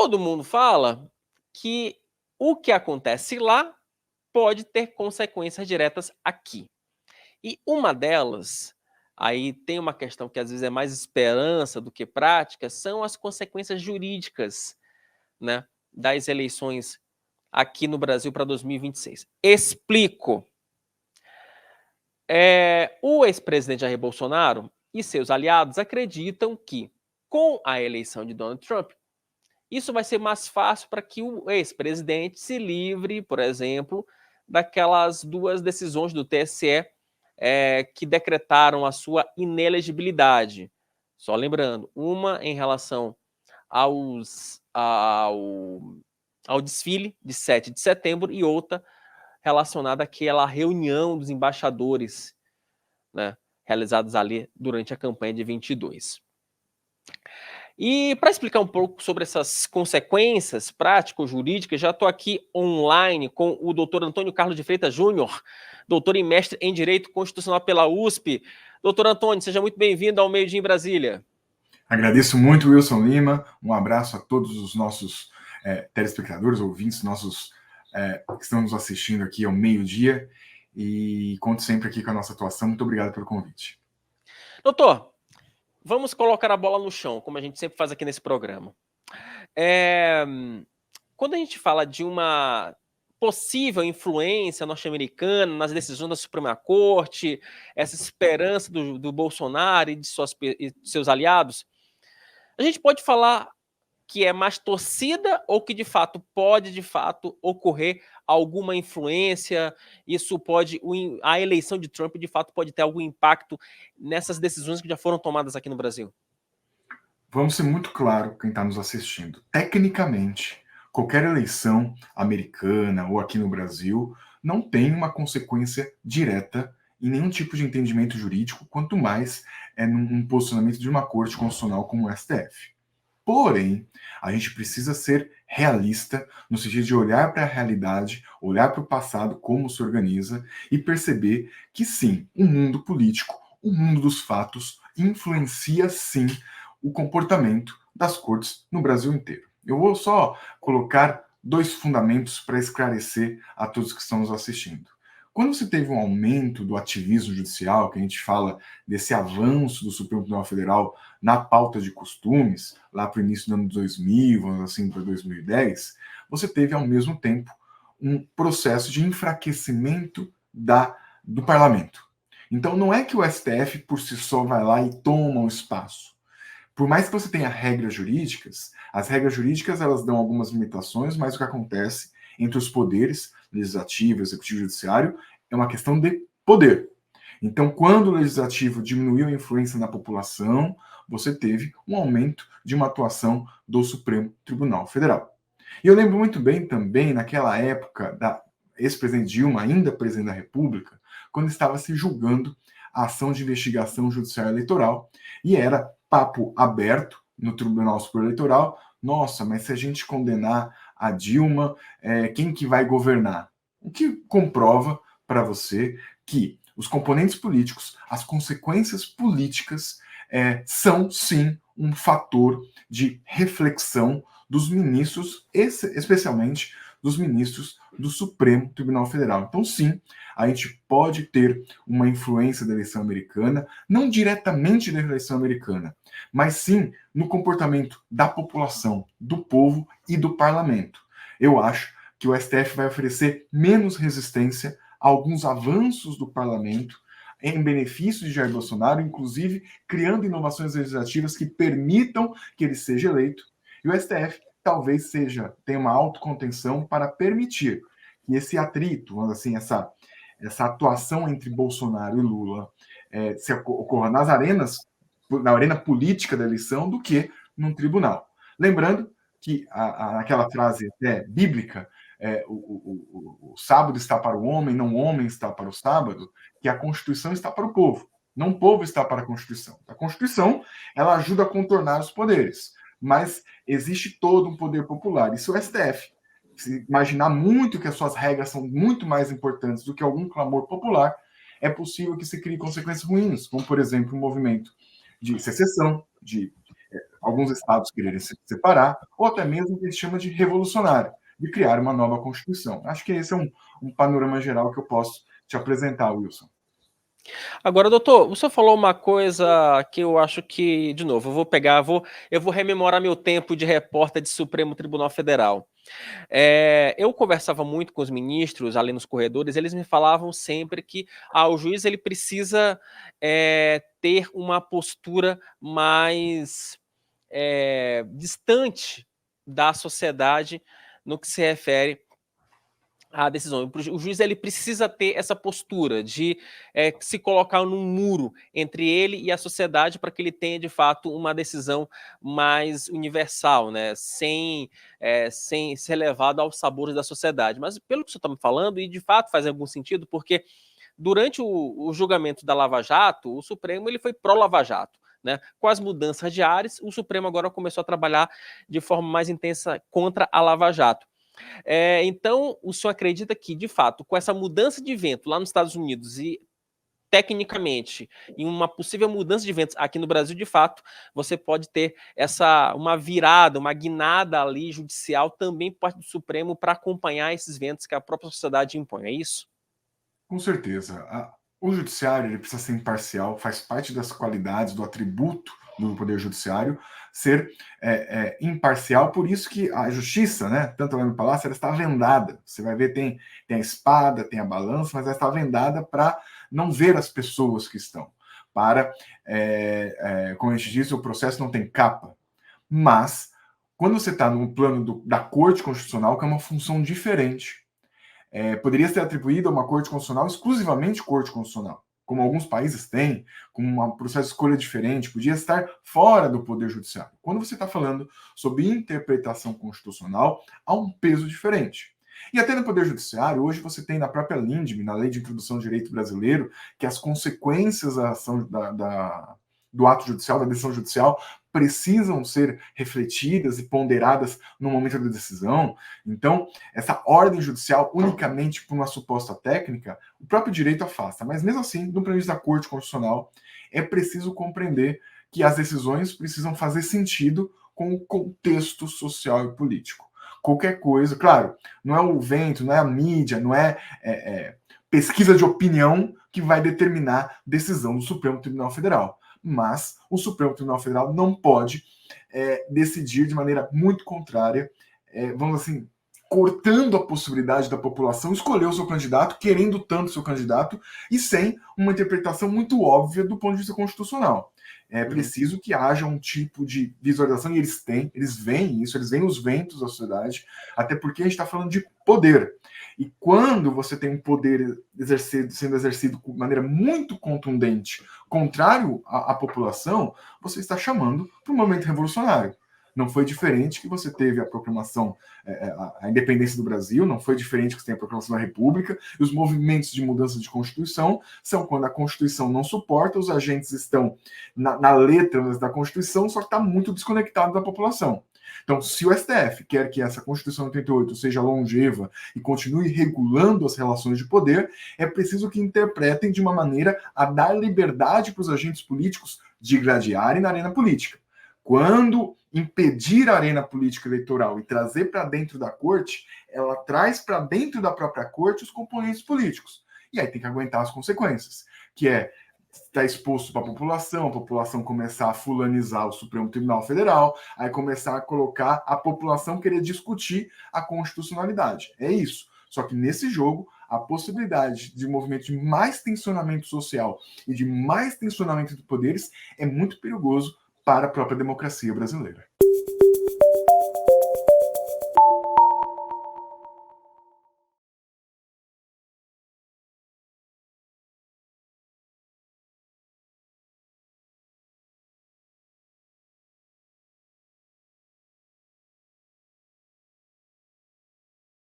Todo mundo fala que o que acontece lá pode ter consequências diretas aqui. E uma delas, aí tem uma questão que às vezes é mais esperança do que prática, são as consequências jurídicas, né, das eleições aqui no Brasil para 2026. Explico. O ex-presidente Jair Bolsonaro e seus aliados acreditam que, com a eleição de Donald Trump, isso vai ser mais fácil para que o ex-presidente se livre, por exemplo, daquelas duas decisões do TSE que decretaram a sua inelegibilidade. Só lembrando, uma em relação ao desfile de 7 de setembro e outra relacionada àquela reunião dos embaixadores, né, realizados ali durante a campanha de 22. E para explicar um pouco sobre essas consequências prático-jurídicas, já estou aqui online com o doutor Antônio Carlos de Freitas Júnior, doutor e mestre em Direito Constitucional pela USP. Doutor Antônio, seja muito bem-vindo ao Meio Dia em Brasília. Agradeço muito, Wilson Lima. Um abraço a todos os nossos telespectadores, ouvintes, nossos que estão nos assistindo aqui ao meio-dia. E conto sempre aqui com a nossa atuação. Muito obrigado pelo convite. Doutor, vamos colocar a bola no chão, como a gente sempre faz aqui nesse programa. Quando a gente fala de uma possível influência norte-americana nas decisões da Suprema Corte, essa esperança do Bolsonaro e de seus aliados, a gente pode falar que é mais torcida ou que de fato pode ocorrer alguma influência? Isso pode, a eleição de Trump de fato pode ter algum impacto nessas decisões que já foram tomadas aqui no Brasil? Vamos ser muito claro quem está nos assistindo. Tecnicamente, qualquer eleição americana ou aqui no Brasil não tem uma consequência direta em nenhum tipo de entendimento jurídico, quanto mais num posicionamento de uma corte constitucional como o STF. Porém, a gente precisa ser realista no sentido de olhar para a realidade, olhar para o passado, como se organiza e perceber que sim, o mundo político, o mundo dos fatos influencia sim o comportamento das cortes no Brasil inteiro. Eu vou só colocar 2 fundamentos para esclarecer a todos que estão nos assistindo. Quando se teve um aumento do ativismo judicial, que a gente fala desse avanço do Supremo Tribunal Federal na pauta de costumes, lá para o início do ano 2000, vamos assim, para 2010, você teve ao mesmo tempo um processo de enfraquecimento do parlamento. Então não é que o STF por si só vai lá e toma o espaço. Por mais que você tenha regras jurídicas, as regras jurídicas elas dão algumas limitações, mas o que acontece entre os poderes, legislativo, executivo e judiciário, é uma questão de poder. Então, quando o legislativo diminuiu a influência na população, você teve um aumento de uma atuação do Supremo Tribunal Federal. E eu lembro muito bem também, naquela época da ex-presidente Dilma, ainda presidente da República, quando estava se julgando a ação de investigação judicial eleitoral, e era papo aberto no Tribunal Superior Eleitoral, nossa, mas se a gente condenar a Dilma, quem que vai governar? O que comprova para você que os componentes políticos, as consequências políticas são sim um fator de reflexão dos ministros, especialmente dos ministros do Supremo Tribunal Federal. Então, sim, a gente pode ter uma influência da eleição americana, não diretamente da eleição americana, mas sim no comportamento da população, do povo e do parlamento. Eu acho que o STF vai oferecer menos resistência a alguns avanços do parlamento em benefício de Jair Bolsonaro, inclusive criando inovações legislativas que permitam que ele seja eleito. E o STF talvez tenha uma autocontenção para permitir que esse atrito, assim, essa atuação entre Bolsonaro e Lula se ocorra na arena política da eleição, do que num tribunal. Lembrando que aquela frase bíblica, o sábado está para o homem, não o homem está para o sábado, que a Constituição está para o povo, não o povo está para a Constituição. A Constituição, ela ajuda a contornar os poderes, mas existe todo um poder popular. E se o STF se imaginar muito que as suas regras são muito mais importantes do que algum clamor popular, é possível que se crie consequências ruins, como, por exemplo, um movimento de secessão, de alguns estados quererem se separar, ou até mesmo o que ele chama de revolucionário, de criar uma nova Constituição. Acho que esse é um panorama geral que eu posso te apresentar, Wilson. Agora, doutor, você falou uma coisa que eu acho que, de novo, eu vou rememorar meu tempo de repórter de Supremo Tribunal Federal. Eu conversava muito com os ministros ali nos corredores, eles me falavam sempre que o juiz ele precisa ter uma postura mais distante da sociedade no que se refere à decisão. O juiz ele precisa ter essa postura de se colocar num muro entre ele e a sociedade para que ele tenha, de fato, uma decisão mais universal, né? Sem ser levado aos sabores da sociedade. Mas pelo que você está me falando, e de fato faz algum sentido, porque durante o julgamento da Lava Jato, o Supremo ele foi pró-Lava Jato. Né? Com as mudanças de ares, o Supremo agora começou a trabalhar de forma mais intensa contra a Lava Jato. Então, o senhor acredita que, de fato, com essa mudança de vento lá nos Estados Unidos e, tecnicamente, em uma possível mudança de ventos aqui no Brasil, de fato, você pode ter uma virada, uma guinada ali judicial também por parte do Supremo para acompanhar esses ventos que a própria sociedade impõe, é isso? Com certeza. O judiciário ele precisa ser imparcial, faz parte das qualidades, do atributo do Poder Judiciário, ser imparcial, por isso que a justiça, né, tanto lá no Palácio, ela está vendada. Você vai ver, tem a espada, tem a balança, mas ela está vendada para não ver as pessoas que estão. Como a gente disse, o processo não tem capa. Mas, quando você está no plano da Corte Constitucional, que é uma função diferente, poderia ser atribuído a uma Corte Constitucional, exclusivamente Corte Constitucional, como alguns países têm, com um processo de escolha diferente, podia estar fora do Poder Judiciário. Quando você está falando sobre interpretação constitucional, há um peso diferente. E até no Poder Judiciário, hoje você tem na própria LINDB, na Lei de Introdução ao Direito Brasileiro, que as consequências da ação do ato judicial, da decisão judicial, precisam ser refletidas e ponderadas no momento da decisão. Então, essa ordem judicial, unicamente por uma suposta técnica, o próprio direito afasta. Mas, mesmo assim, no ponto de vista da Corte Constitucional, é preciso compreender que as decisões precisam fazer sentido com o contexto social e político. Qualquer coisa, claro, não é o vento, não é a mídia, não é pesquisa de opinião que vai determinar decisão do Supremo Tribunal Federal. Mas o Supremo Tribunal Federal não pode decidir de maneira muito contrária, vamos assim, cortando a possibilidade da população escolher o seu candidato, querendo tanto o seu candidato, e sem uma interpretação muito óbvia do ponto de vista constitucional. É preciso que haja um tipo de visualização, e eles veem isso, eles veem os ventos da sociedade, até porque a gente está falando de poder. E quando você tem um poder sendo exercido de maneira muito contundente, contrário à população, você está chamando para um momento revolucionário. Não foi diferente que você teve a proclamação, a independência do Brasil, não foi diferente que você tem a proclamação da República, e os movimentos de mudança de Constituição são quando a Constituição não suporta, os agentes estão na letra da Constituição, só que está muito desconectado da população. Então, se o STF quer que essa Constituição de 88 seja longeva e continue regulando as relações de poder, é preciso que interpretem de uma maneira a dar liberdade para os agentes políticos de gladiarem na arena política. Quando impedir a arena política eleitoral e trazer para dentro da corte, ela traz para dentro da própria corte os componentes políticos. E aí tem que aguentar as consequências, que é está exposto para a população começar a fulanizar o Supremo Tribunal Federal, aí começar a colocar a população querer discutir a constitucionalidade. É isso. Só que nesse jogo, a possibilidade de movimento de mais tensionamento social e de mais tensionamento de poderes é muito perigoso para a própria democracia brasileira.